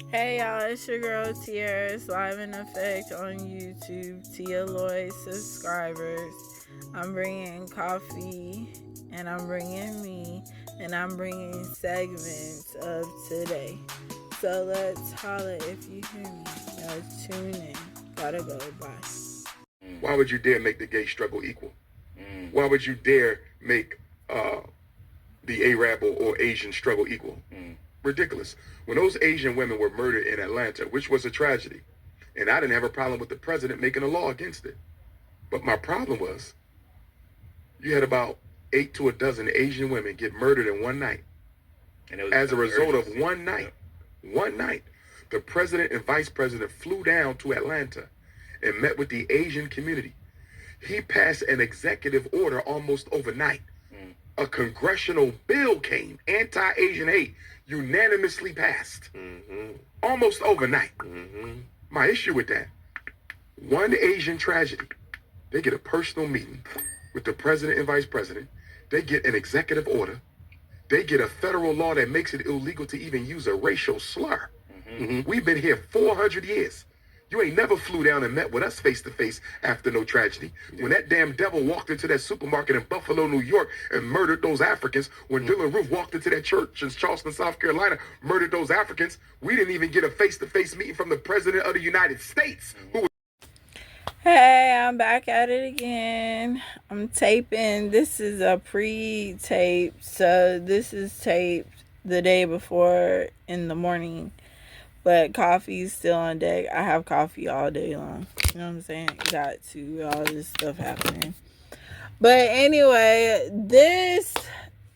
Hey y'all, it's your girl Tiara. It's live in effect on YouTube. Tia Lloyd subscribers. I'm bringing coffee, and I'm bringing me, and I'm bringing segments of today. So let's holla if you hear me. Y'all tune in. Gotta go. Bye. Why would you dare make the gay struggle equal? Why would you dare make the Arab or Asian struggle equal? Ridiculous. When those Asian women were murdered in Atlanta, which was a tragedy, and I didn't have a problem with the president making a law against it. But my problem was you had about 8 to a dozen Asian women get murdered in one night. And as a result of one night, the president and vice president flew down to Atlanta and met with the Asian community. He passed an executive order almost overnight. A congressional bill came, anti-Asian hate, unanimously passed. Almost overnight. My issue with that, one Asian tragedy, they get a personal meeting with the president and vice president. They get an executive order. They get a federal law that makes it illegal to even use a racial slur. We've been here 400 years. You ain't never flew down and met with us face to face after no tragedy. When that damn devil walked into that supermarket in Buffalo, New York and murdered those Africans, when Dylan Roof walked into that church in Charleston, South Carolina, murdered those Africans, we didn't even get a face-to-face meeting from the president of the United States. Hey, I'm back at it again. I'm taping. This is a pre-tape, so this is taped the day before in the morning. But coffee's still on deck. I have coffee all day long. You know what I'm saying? Got to all this stuff happening. But anyway, this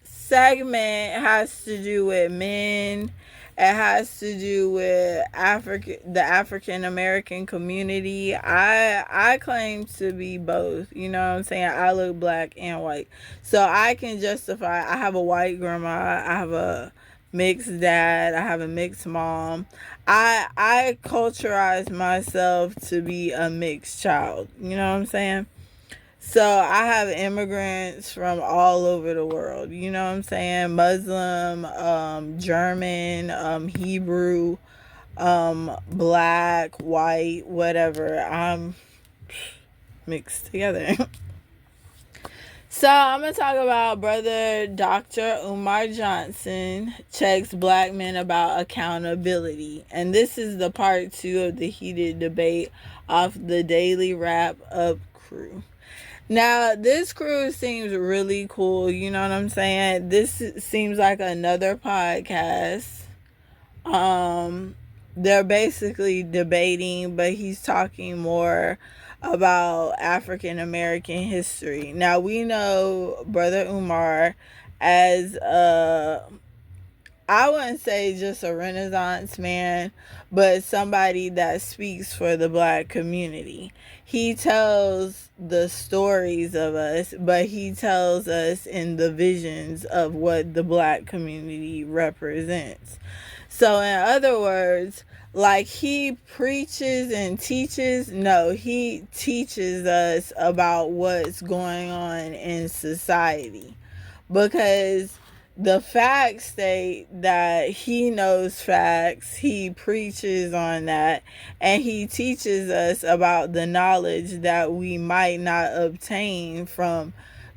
segment has to do with men. It has to do with the African American community. I claim to be both. You know what I'm saying? I look black and white, so I can justify. I have a white grandma. I have a mixed dad. I have a mixed mom. I culturize myself to be a mixed child. You know what I'm saying? So I have immigrants from all over the world. You know what I'm saying? Muslim, German, Hebrew, black, white, whatever. I'm mixed together. So I'm going to talk about Brother Dr. Umar Johnson checks black men about accountability. And this is the part 2 of the heated debate off the Daily Wrap Up crew. Now, this crew seems really cool. You know what I'm saying? This seems like another podcast. They're basically debating, but he's talking more about African American history. Now, we know Brother Umar as I wouldn't say just a Renaissance man, but somebody that speaks for the black community. He tells the stories of us, but he tells us in the visions of what the black community represents. So, in other words, like he preaches and teaches, no, he teaches us about what's going on in society. Because the facts state that he knows facts, he preaches on that, and he teaches us about the knowledge that we might not obtain from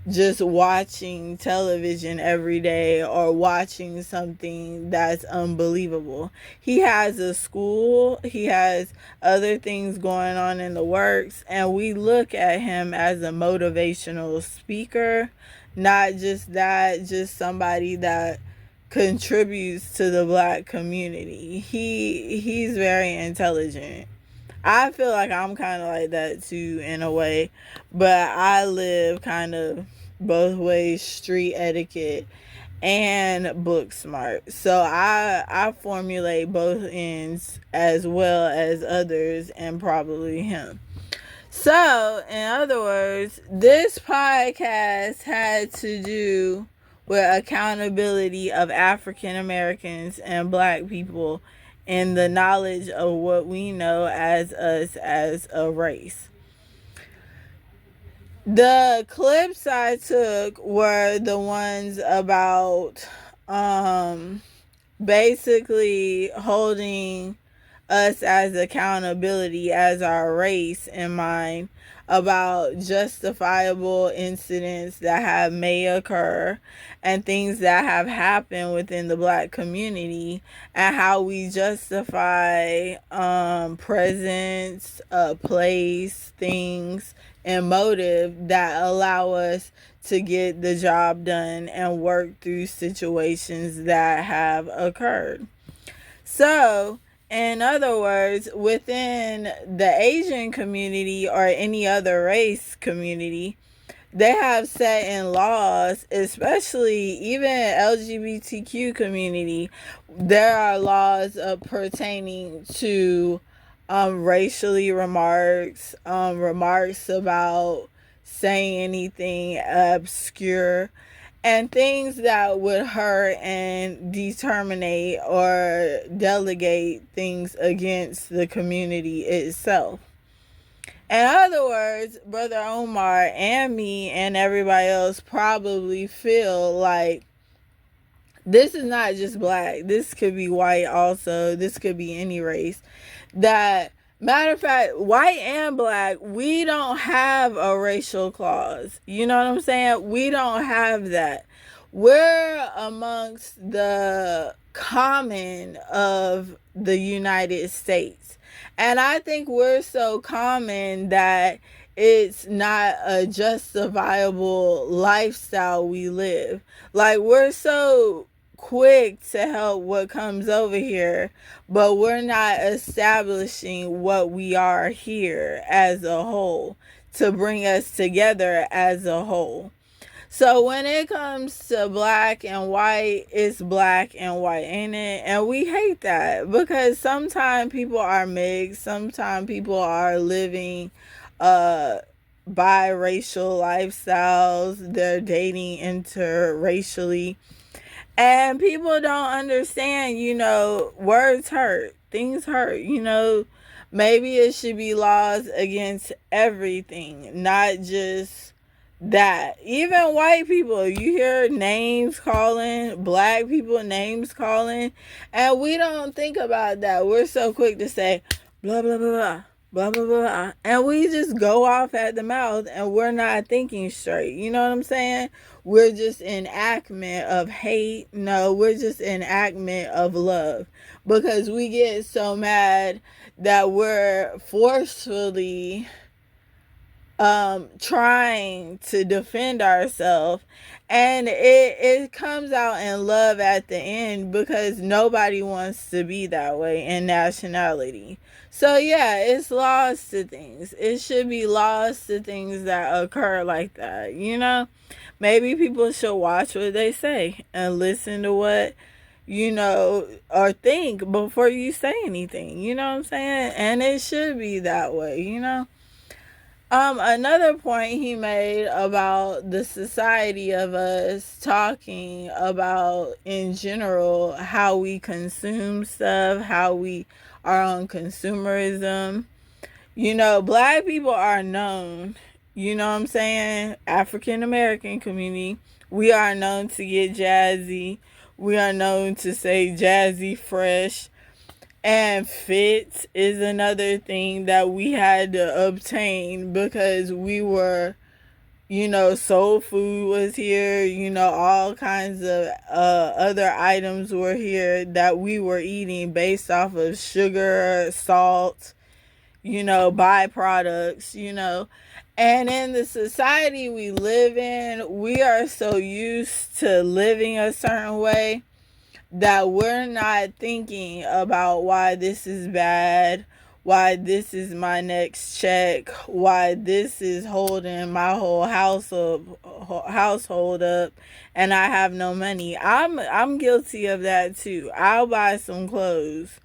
just watching television every day or watching something that's unbelievable. He has a school, he has other things going on in the works, and we look at him as a motivational speaker. Not just that, just somebody that contributes to the black community. He's very intelligent. I feel like I'm kind of like that too in a way, but I live kind of both ways, street etiquette and book smart. So I formulate both ends as well as others and probably him. So, in other words, this podcast had to do with accountability of African Americans and black people and the knowledge of what we know as us as a race. The clips I took were the ones about basically holding us as accountability as our race in mind about justifiable incidents that may occur and things that have happened within the black community, and how we justify presence, place, things, and motive that allow us to get the job done and work through situations that have occurred. So, in other words, within the Asian community or any other race community, they have set in laws, especially even LGBTQ community, there are laws pertaining to racially remarks, remarks about saying anything obscure, and things that would hurt and determinate or delegate things against the community itself. In other words, Brother Omar and me and everybody else probably feel like this is not just black. This could be white also. This could be any race. That, matter of fact, white and black, we don't have a racial clause. You know what I'm saying? We don't have that. We're amongst the common of the United States. And I think we're so common that it's not a justifiable lifestyle we live. Like, we're so quick to help what comes over here, but we're not establishing what we are here as a whole to bring us together as a whole. So when it comes to black and white, it's black and white, ain't it? And we hate that because sometimes people are mixed, sometimes people are living biracial lifestyles, they're dating interracially. And people don't understand, words hurt, things hurt, maybe it should be laws against everything, not just that. Even white people, you hear names calling, black people names calling, and we don't think about that. We're so quick to say blah blah blah blah blah blah blah, and we just go off at the mouth and we're not thinking straight. You know what I'm saying? We're just enactment of hate. No, we're just enactment of love, because we get so mad that we're forcefully trying to defend ourselves, and it comes out in love at the end, because nobody wants to be that way in nationality. So yeah, it's laws to things. It should be laws to things that occur like that. Maybe people should watch what they say and listen to what or think before you say anything. You know what I'm saying? And it should be that way. Another point he made about the society of us talking about, in general, how we consume stuff, how we are on consumerism. Black people are known, you know what I'm saying? African American community, we are known to get jazzy. We are known to say jazzy fresh. And fit is another thing that we had to obtain, because we were, soul food was here, all kinds of other items were here that we were eating based off of sugar, salt, byproducts. And in the society we live in, we are so used to living a certain way that we're not thinking about why this is bad, why this is my next check, why this is holding my whole household up, and I have no money. I'm guilty of that too. I'll buy some clothes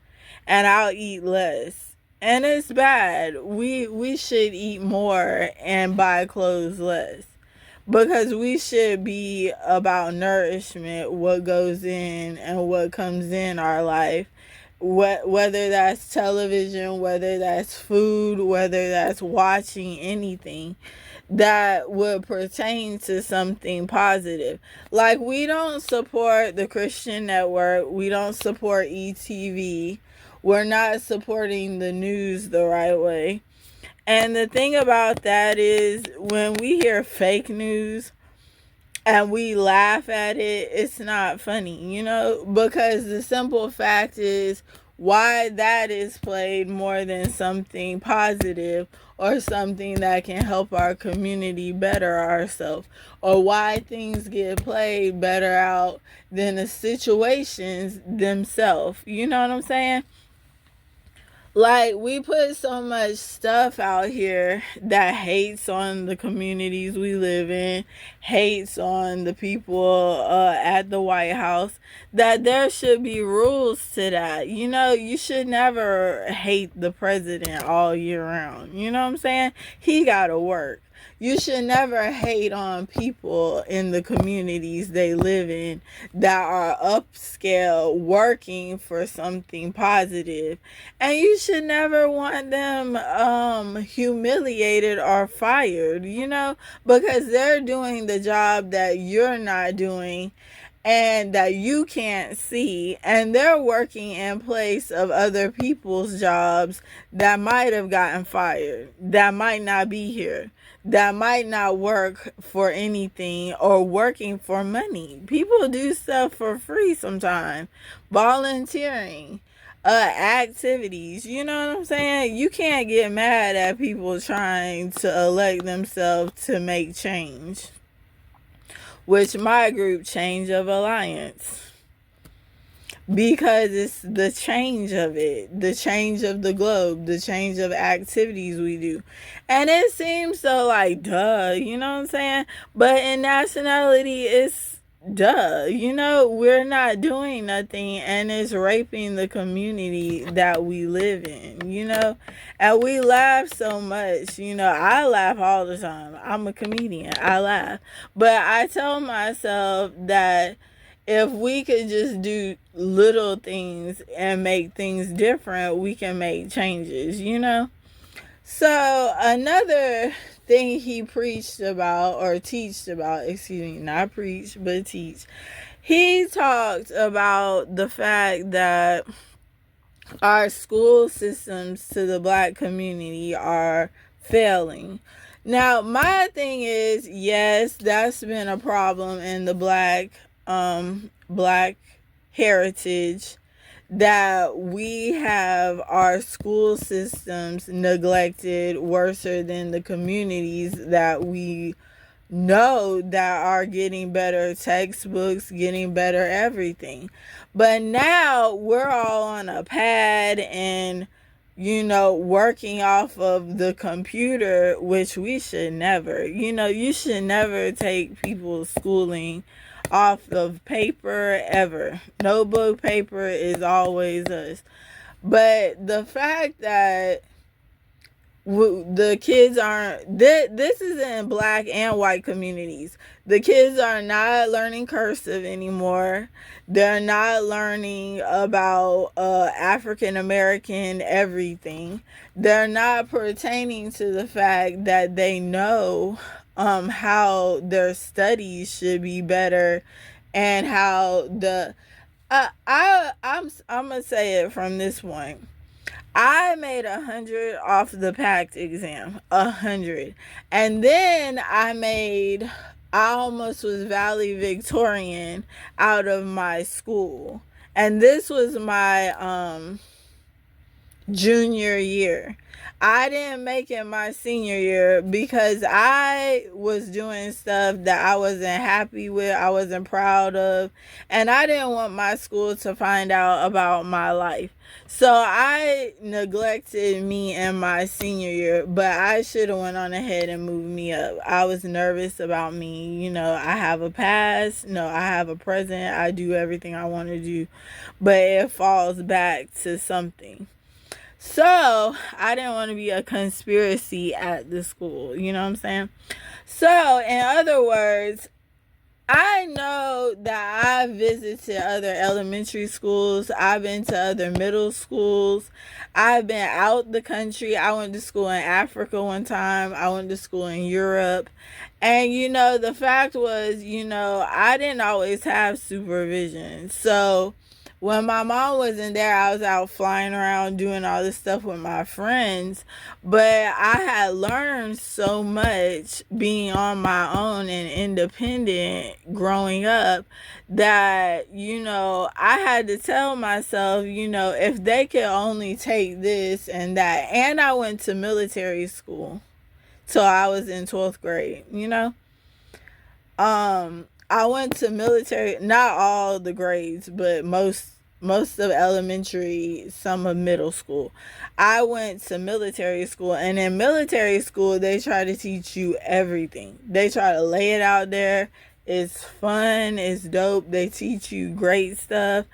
and I'll eat less. And it's bad. We should eat more and buy clothes less, because we should be about nourishment, what goes in and what comes in our life, whether that's television, whether that's food, whether that's watching anything that would pertain to something positive. Like, we don't support the Christian Network, we don't support ETV, we're not supporting the news the right way. And the thing about that is, when we hear fake news and we laugh at it, it's not funny, because the simple fact is, why that is played more than something positive or something that can help our community better ourselves, or why things get played better out than the situations themselves. You know what I'm saying? Like, we put so much stuff out here that hates on the communities we live in, hates on the people at the White House, that there should be rules to that. You should never hate the president all year round. You know what I'm saying? He gotta work. You should never hate on people in the communities they live in that are upscale, working for something positive. And you should never want them humiliated or fired, because they're doing the job that you're not doing and that you can't see, and they're working in place of other people's jobs that might have gotten fired, that might not be here, that might not work for anything, or working for money. People do stuff for free sometimes, volunteering, activities. You know what I'm saying? You can't get mad at people trying to elect themselves to make change, which my group, Change of Alliance, because it's the change of it, the change of the globe, the change of activities we do. And it seems so like, duh, you know what I'm saying? But in nationality, it's duh, we're not doing nothing, and it's raping the community that we live in, and we laugh so much. I laugh all the time. I'm a comedian. I laugh. But I tell myself that if we could just do little things and make things different, we can make changes, So another thing he preached about, or teached about, not preach, but teach. He talked about the fact that our school systems to the Black community are failing. Now, my thing is, yes, that's been a problem in the Black heritage, that we have our school systems neglected worse than the communities that we know that are getting better textbooks, getting better everything. But now we're all on a pad and working off of the computer, which we should never. You should never take people's schooling off of paper ever. Notebook paper is always us. But the fact that the kids aren't, this is in Black and white communities, the kids are not learning cursive anymore. They're not learning about African American everything. They're not pertaining to the fact that they know how their studies should be better, and how I'm gonna say it from this point. I made 100 off the PACT exam, 100, and then I almost was valedictorian out of my school, and this was my junior year. I didn't make it my senior year because I was doing stuff that I wasn't happy with, I wasn't proud of, and I didn't want my school to find out about my life. So I neglected me in my senior year, but I should have went on ahead and moved me up. I was nervous about me. I have a past. No, I have a present. I do everything I want to do, but it falls back to something. So I didn't want to be a conspiracy at the school. You know what I'm saying? So in other words, I know that I visited other elementary schools. I've been to other middle schools. I've been out the country. I went to school in Africa one time. I went to school in Europe. And, the fact was, I didn't always have supervision. So when my mom wasn't there, I was out flying around doing all this stuff with my friends. But I had learned so much being on my own and independent growing up that, I had to tell myself, if they could only take this and that. And I went to military school till I was in 12th grade, I went to military, not all the grades, but most of elementary, some of middle school. I went to military school, and in military school they try to teach you everything. They try to lay it out there. It's fun, it's dope. They teach you great stuff.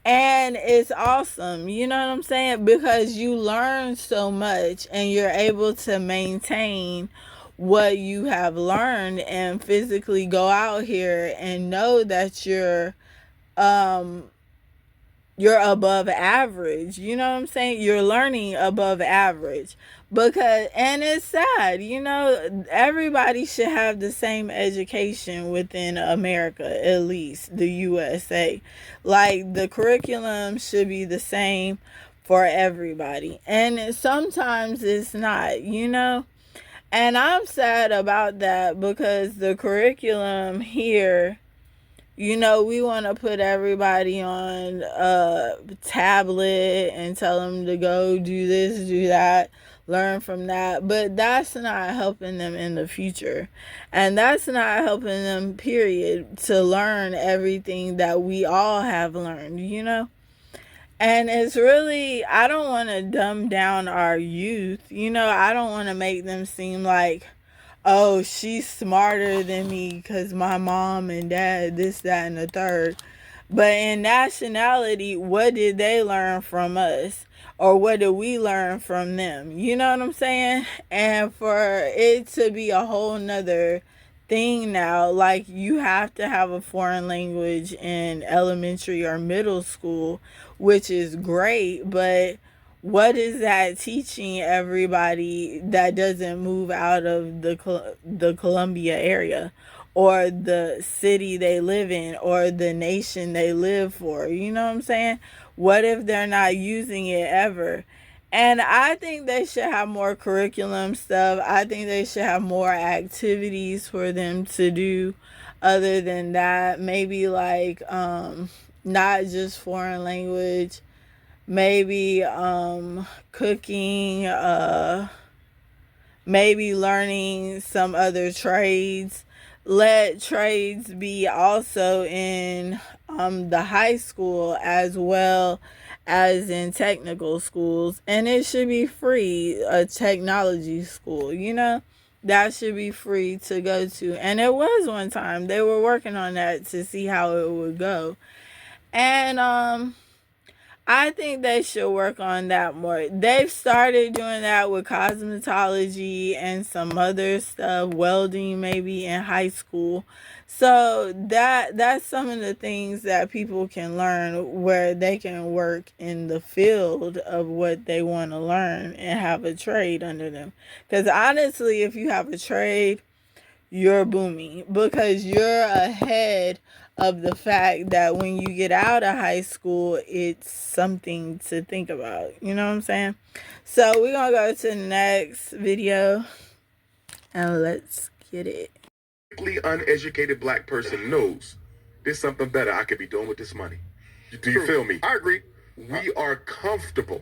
And it's awesome, you know what I'm saying? Because you learn so much and you're able to maintain what you have learned and physically go out here and know that um you're above average. You know what I'm saying? You're learning above average. And it's sad, everybody should have the same education within America, at least the USA. Like, the curriculum should be the same for everybody. And sometimes it's not, And I'm sad about that because the curriculum here, we want to put everybody on a tablet and tell them to go do this, do that, learn from that. But that's not helping them in the future. And that's not helping them, period, to learn everything that we all have learned, And it's really, I don't want to dumb down our youth. I don't want to make them seem like, oh, she's smarter than me because my mom and dad, this, that, and the third. But in nationality, what did they learn from us? Or what did we learn from them? You know what I'm saying? And for it to be a whole nother thing now, like, you have to have a foreign language in elementary or middle school, which is great, but what is that teaching everybody that doesn't move out of the Columbia area or the city they live in or the nation they live for? You know what I'm saying? What if they're not using it ever? And I think they should have more curriculum stuff. I think they should have more activities for them to do other than that. Maybe like not just foreign language, maybe cooking, maybe learning some other trades. Let trades be also in the high school as well as in technical schools, and it should be free. A technology school, that should be free to go to. And it was one time they were working on that to see how it would go. And I think they should work on that more. They've started doing that with cosmetology and some other stuff, welding maybe in high school. So that's some of the things that people can learn where they can work in the field of what they want to learn and have a trade under them. Because honestly, if you have a trade, you're booming because you're ahead of the fact that when you get out of high school, it's something to think about. You know what I'm saying? So we're going to go to the next video and let's get it. Uneducated black person knows there's something better I could be doing with this money. Do you feel me? I agree. We are comfortable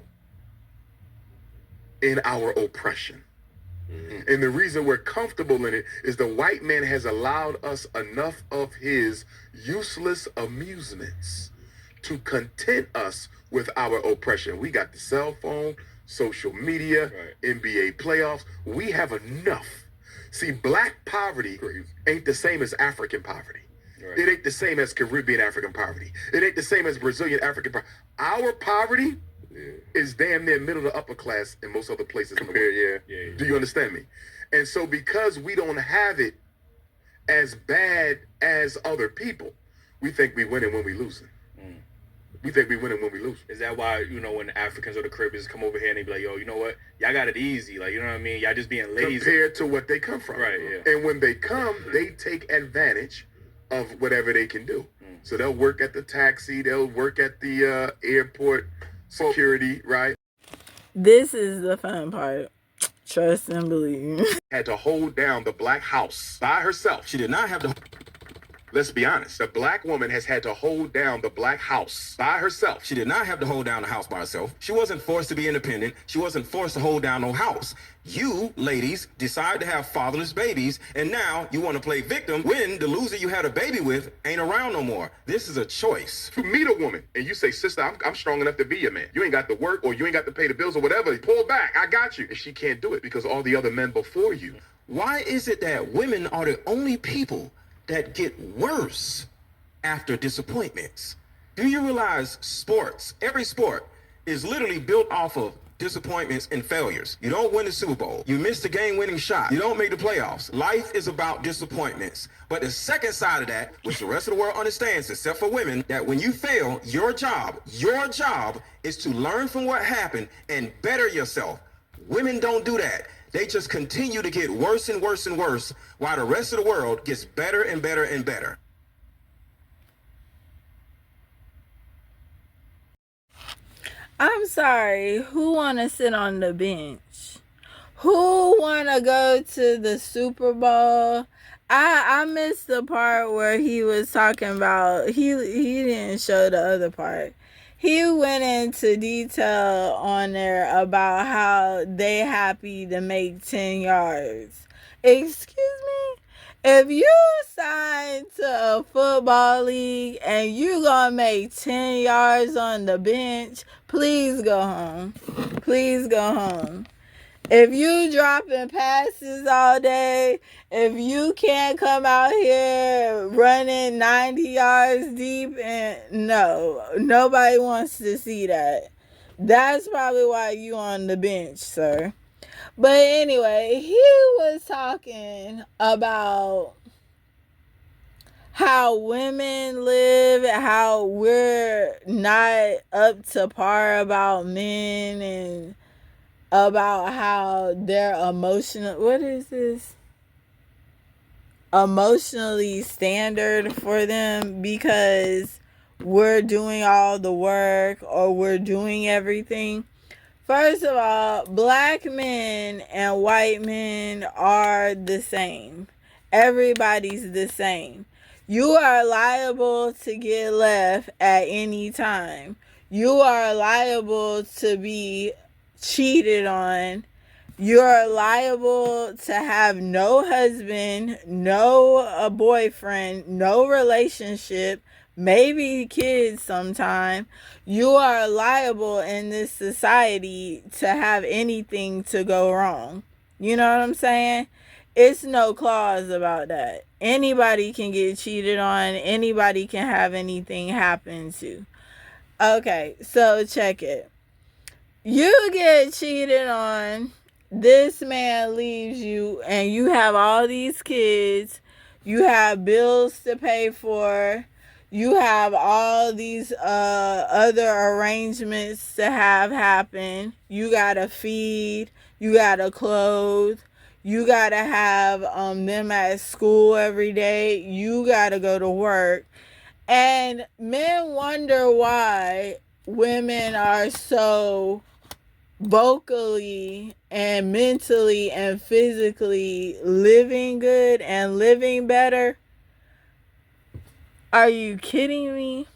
in our oppression. And the reason we're comfortable in it is the white man has allowed us enough of his useless amusements to content us with our oppression. We got the cell phone, social media, NBA playoffs. We have enough. See, black poverty ain't the same as African poverty. It ain't the same as Caribbean African poverty. It ain't the same as Brazilian African poverty. Our poverty is damn near middle to upper class in most other places in the world. Do you understand me? And so because we don't have it as bad as other people, we think we winning when we losing. We think we winning when we lose. Is that why, when Africans or the Caribbeans come over here and they be like, yo, you know what? Y'all got it easy. Like, you know what I mean? Y'all just being lazy. Compared to what they come from. Right, yeah. And when they come, they take advantage of whatever they can do. So they'll work at the taxi. They'll work at the airport security, right? This is the fun part. Trust and believe. Had to hold down the black house by herself. She did not have to... Let's be honest. The black woman has had to hold down the black house by herself. She did not have to hold down the house by herself. She wasn't forced to be independent. She wasn't forced to hold down no house. You, ladies, decide to have fatherless babies, and now you want to play victim when the loser you had a baby with ain't around no more. This is a choice. To meet a woman, and you say, sister, I'm strong enough to be your man. You ain't got to work, or you ain't got to pay the bills, or whatever. Pull back. I got you. And she can't do it because all the other men before you. Why is it that women are the only people that get worse after disappointments? Do you realize sports, every sport, is literally built off of disappointments and failures? You don't win the Super Bowl. You miss the game-winning shot. You don't make the playoffs. Life is about disappointments. But the second side of that, which the rest of the world understands, except for women, that when you fail, your job is to learn from what happened and better yourself. Women don't do that. They just continue to get worse and worse and worse while the rest of the world gets better and better and better. I'm sorry, who want to sit on the bench? Who want to go to the Super Bowl? I missed the part where he was talking about, he didn't show the other part. He went into detail on there about how they happy to make 10 yards. Excuse me? If you sign to a football league and you gonna make 10 yards on the bench, please go home. Please go home. If you dropping passes all day, if you can't come out here running 90 yards deep, and no, nobody wants to see that. That's probably why you on the bench, sir. But anyway, he was talking about how women live, how we're not up to par about men, and about how they're emotionally standard for them because we're doing all the work or we're doing everything. First of all, black men and white men are the same. Everybody's the same. You are liable to get left at any time. You are liable to be cheated on. You're liable to have no husband, no boyfriend, no relationship, maybe kids sometime. You are liable in this society to have anything to go wrong. You know what I'm saying? It's no clause about that. Anybody can get cheated on. Anybody can have anything happen to. Okay, so check it. You get cheated on, this man leaves you, and you have all these kids, you have bills to pay for, you have all these other arrangements to have happen, you gotta feed, you gotta clothe, you gotta have them at school every day, you gotta go to work, and men wonder why women are so vocally and mentally and physically living good and living better. Are you kidding me?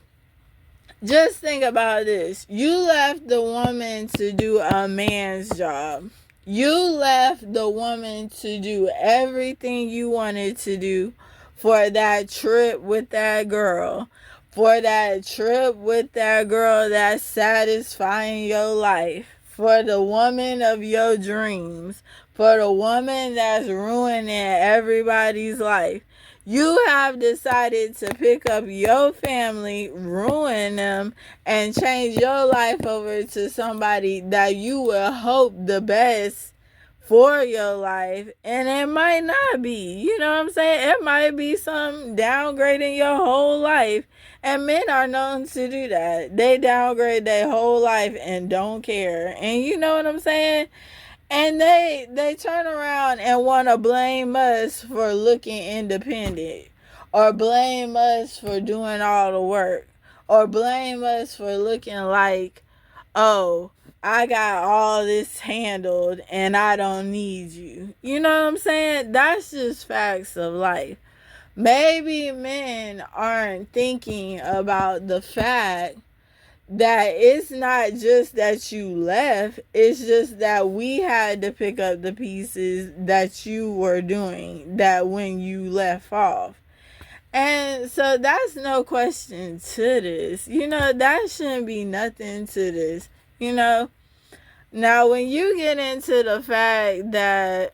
Just think about this. You left the woman to do a man's job. You left the woman to do everything you wanted to do for that trip with that girl. For that trip with that girl that's satisfying your life. For the woman of your dreams, for the woman that's ruining everybody's life. You have decided to pick up your family, ruin them, and change your life over to somebody that you will hope the best for your life, and it might not be. You know what I'm saying? It might be some downgrading your whole life. And men are known to do that. They downgrade their whole life and don't care. And you know what I'm saying? And they turn around and want to blame us for looking independent, or blame us for doing all the work, or blame us for looking like, oh, I got all this handled and I don't need you. You know what I'm saying? That's just facts of life. Maybe men aren't thinking about the fact that it's not just that you left, it's just that we had to pick up the pieces that you were doing that when you left off. And so that's no question to this. You know, that shouldn't be nothing to this. You know, now when you get into the fact that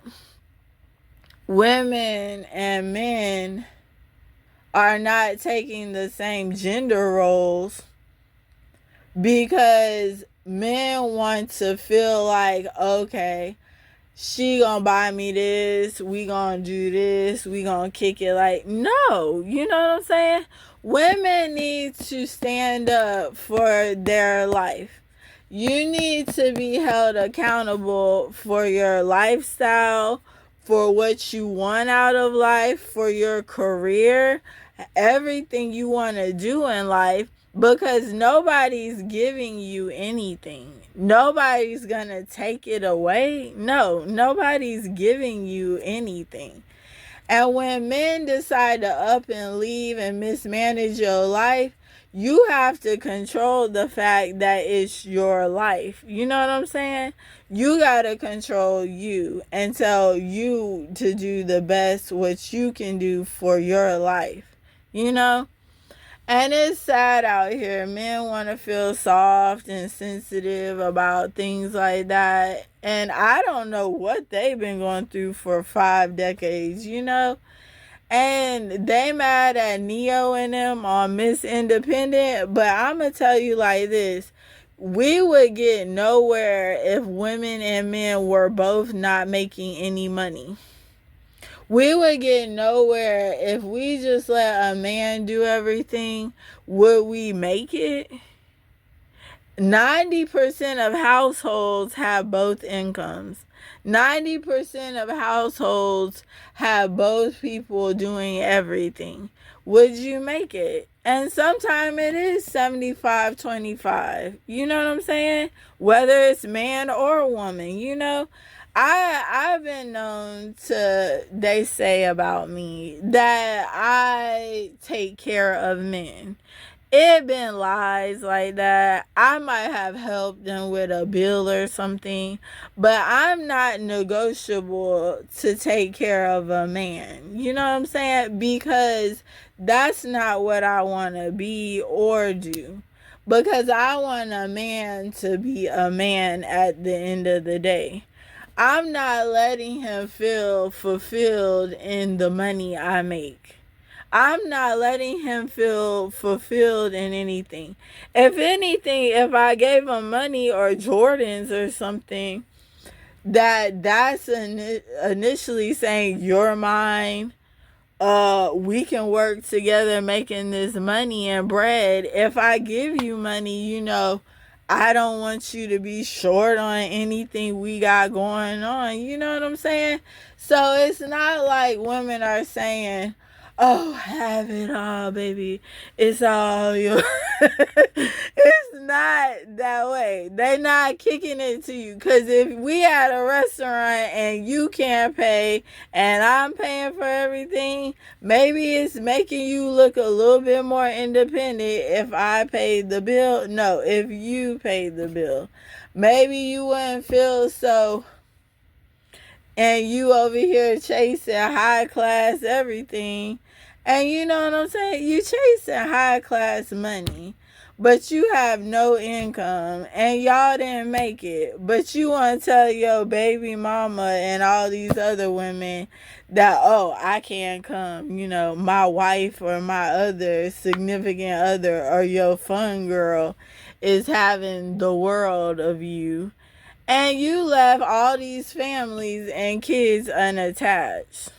women and men are not taking the same gender roles because men want to feel like, okay, she gonna buy me this, we gonna do this, we gonna kick it. Like, no, you know what I'm saying? Women need to stand up for their life. You need to be held accountable for your lifestyle, for what you want out of life, for your career, everything you want to do in life, because nobody's giving you anything. Nobody's gonna take it away. No, nobody's giving you anything. And when men decide to up and leave and mismanage your life, you have to control the fact that it's your life. You know what I'm saying? You gotta control you and tell you to do the best what you can do for your life. You know? And it's sad out here. Men want to feel soft and sensitive about things like that. And I don't know what they've been going through for 5 decades, you know? And they mad at Neo and them on Miss Independent. But I'm going to tell you like this. We would get nowhere if women and men were both not making any money. We would get nowhere if we just let a man do everything. Would we make it? 90% of households have both incomes. 90% of households have both people doing everything. Would you make it? And sometimes it is 75-25. You know what I'm saying? Whether it's man or woman, you know? I've been known to, they say about me that I take care of men. It been lies like that. I might have helped them with a bill or something, but I'm not negotiable to take care of a man. You know what I'm saying? Because that's not what I want to be or do. Because I want a man to be a man at the end of the day. I'm not letting him feel fulfilled in the money I make. I'm not letting him feel fulfilled in anything. If anything, if I gave him money or Jordans or something, that's initially saying you're mine. We can work together making this money and bread. If I give you money, you know, I don't want you to be short on anything we got going on. You know what I'm saying? So it's not like women are saying, oh, have it all, baby. It's all yours. It's not that way. They not kicking it to you. Because if we at a restaurant and you can't pay and I'm paying for everything, maybe it's making you look a little bit more independent if I paid the bill. No, if you paid the bill. Maybe you wouldn't feel so... And you over here chasing high class everything. And you know what I'm saying? You chasing high class money. But you have no income. And y'all didn't make it. But you want to tell your baby mama and all these other women that, oh, I can't come. You know, my wife or my other significant other or your fun girl is having the world of you. And you left all these families and kids unattached.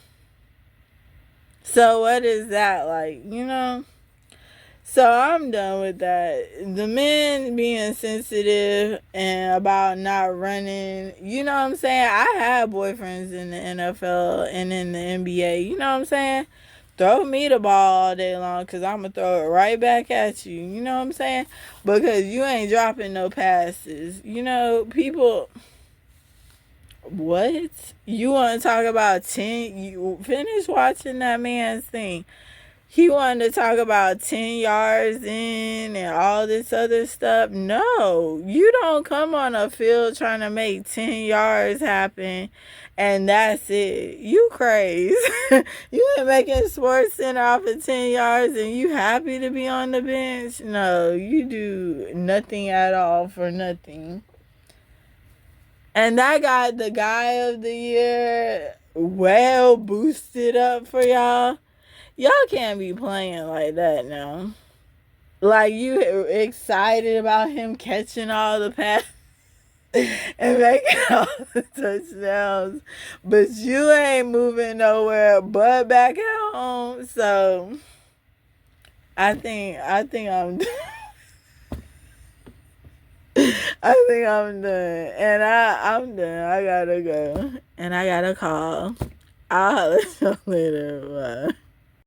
So what is that like, you know? So I'm done with that. The men being sensitive and about not running, you know what I'm saying? I had boyfriends in the NFL and in the NBA, you know what I'm saying? Throw me the ball all day long because I'm going to throw it right back at you, you know what I'm saying? Because you ain't dropping no passes. You know, people... What? You want to talk about 10? You finish watching that man's thing. He wanted to talk about 10 yards in and all this other stuff. No, you don't come on a field trying to make 10 yards happen and that's it. You crazy. You been making Sports Center off of 10 yards and you happy to be on the bench? No, you do nothing at all for nothing. And that got the guy of the year well boosted up for y'all. Y'all can't be playing like that now. Like, you excited about him catching all the passes and making all the touchdowns. But you ain't moving nowhere but back at home. So, I think I'm done. I think I'm done. And I'm done. I gotta go. And I gotta call. I'll holler at you later. Bye.